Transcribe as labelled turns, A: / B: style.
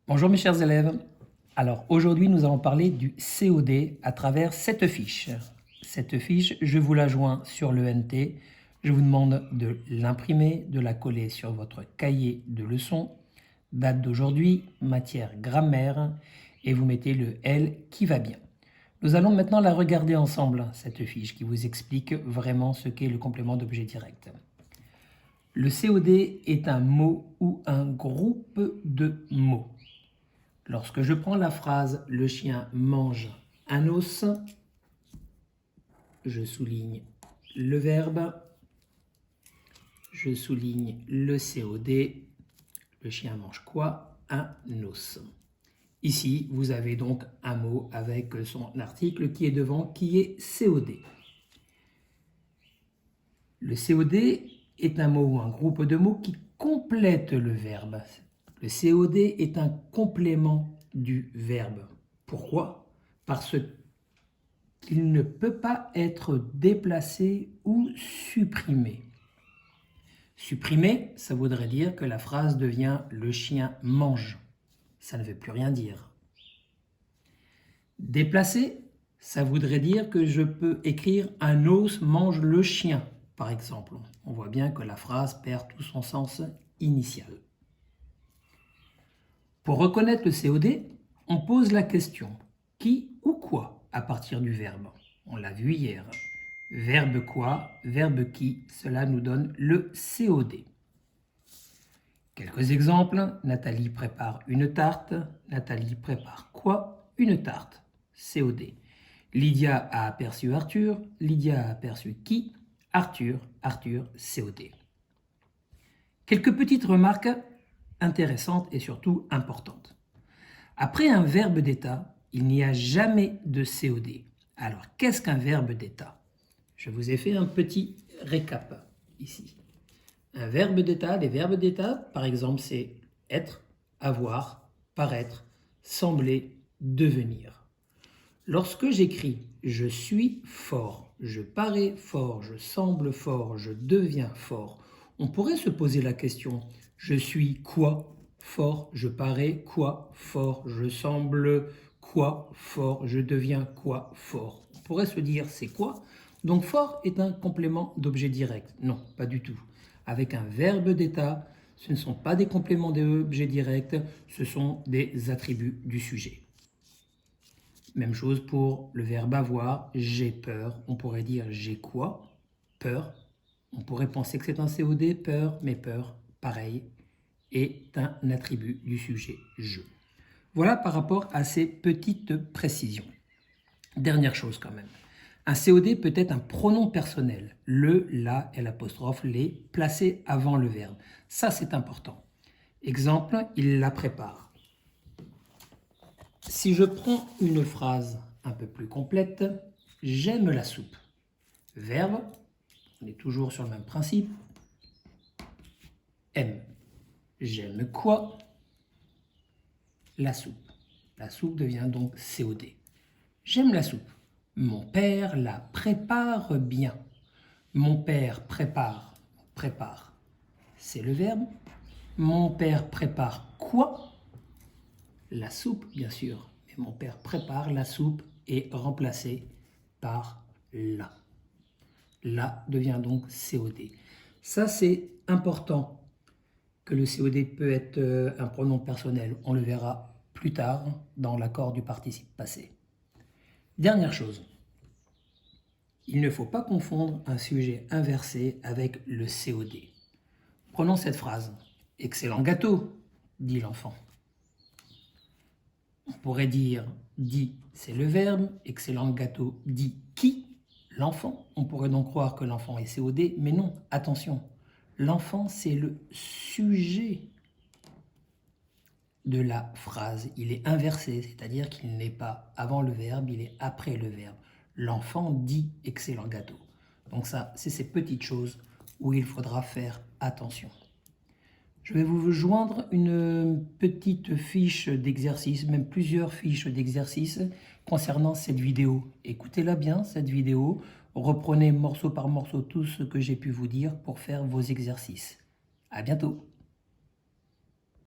A: Bonjour mes chers élèves. Alors aujourd'hui nous allons parler du COD à travers cette fiche. Cette fiche, je vous la joins sur le NT. Je vous demande de l'imprimer, de la coller sur votre cahier de leçons. Date d'aujourd'hui, matière grammaire et vous mettez le L qui va bien. Nous allons maintenant la regarder ensemble, cette fiche qui vous explique vraiment ce qu'est le complément d'objet direct. Le COD est un mot ou un groupe de mots. Lorsque je prends la phrase « le chien mange un os », je souligne le verbe, je souligne le COD, le chien mange quoi? Un os. Ici, vous avez donc un mot avec son article qui est devant, qui est COD. Le COD est un mot ou un groupe de mots qui complète le verbe. Le COD est un complément du verbe. Pourquoi? Parce qu'il ne peut pas être déplacé ou supprimé. Supprimer, ça voudrait dire que la phrase devient « le chien mange ». Ça ne veut plus rien dire. Déplacer, ça voudrait dire que je peux écrire « un os mange le chien », par exemple. On voit bien que la phrase perd tout son sens initial. Pour reconnaître le COD, on pose la question « qui ou quoi » à partir du verbe. On l'a vu hier. Verbe quoi, verbe qui, cela nous donne le COD. Quelques exemples. Nathalie prépare une tarte. Nathalie prépare quoi? Une tarte. COD. Lydia a aperçu Arthur. Lydia a aperçu qui? Arthur. Arthur, COD. Quelques petites remarques intéressantes et surtout importantes. Après un verbe d'état, il n'y a jamais de COD. Alors, qu'est-ce qu'un verbe d'état? Je vous ai fait un petit récap ici. Un verbe d'état, les verbes d'état, par exemple, c'est être, avoir, paraître, sembler, devenir. Lorsque j'écris « je suis fort »,« je parais fort »,« je semble fort »,« je deviens fort », on pourrait se poser la question « je suis quoi fort, je parais quoi fort, je semble quoi fort, je deviens quoi fort ». On pourrait se dire « c'est quoi ?» Donc fort est un complément d'objet direct. Non, pas du tout. Avec un verbe d'état, ce ne sont pas des compléments d'objet direct, ce sont des attributs du sujet. Même chose pour le verbe avoir, j'ai peur. On pourrait dire j'ai quoi? Peur. On pourrait penser que c'est un COD, peur, mais peur, pareil, est un attribut du sujet je. Voilà par rapport à ces petites précisions. Dernière chose quand même. Un COD peut être un pronom personnel. Le, la et l'apostrophe, les, placés avant le verbe. Ça, c'est important. Exemple, il la prépare. Si je prends une phrase un peu plus complète, j'aime la soupe. Verbe, on est toujours sur le même principe. Aime. J'aime quoi? La soupe. La soupe devient donc COD. J'aime la soupe. Mon père la prépare bien. Mon père prépare. Prépare, c'est le verbe. Mon père prépare quoi? La soupe, bien sûr. Mais mon père prépare la soupe est remplacé par la. La devient donc COD. Ça, c'est important que le COD peut être un pronom personnel. On le verra plus tard dans l'accord du participe passé. Dernière chose. Il ne faut pas confondre un sujet inversé avec le COD. Prenons cette phrase. « Excellent gâteau », dit l'enfant. On pourrait dire « dit », c'est le verbe. « Excellent gâteau » dit qui? L'enfant. On pourrait donc croire que l'enfant est COD, mais non, attention. L'enfant, c'est le sujet de la phrase. Il est inversé, c'est-à-dire qu'il n'est pas avant le verbe, il est après le verbe. L'enfant dit « excellent gâteau ». Donc ça, c'est ces petites choses où il faudra faire attention. Je vais vous joindre une petite fiche d'exercice, même plusieurs fiches d'exercice concernant cette vidéo. Écoutez-la bien, cette vidéo. Reprenez morceau par morceau tout ce que j'ai pu vous dire pour faire vos exercices. À bientôt.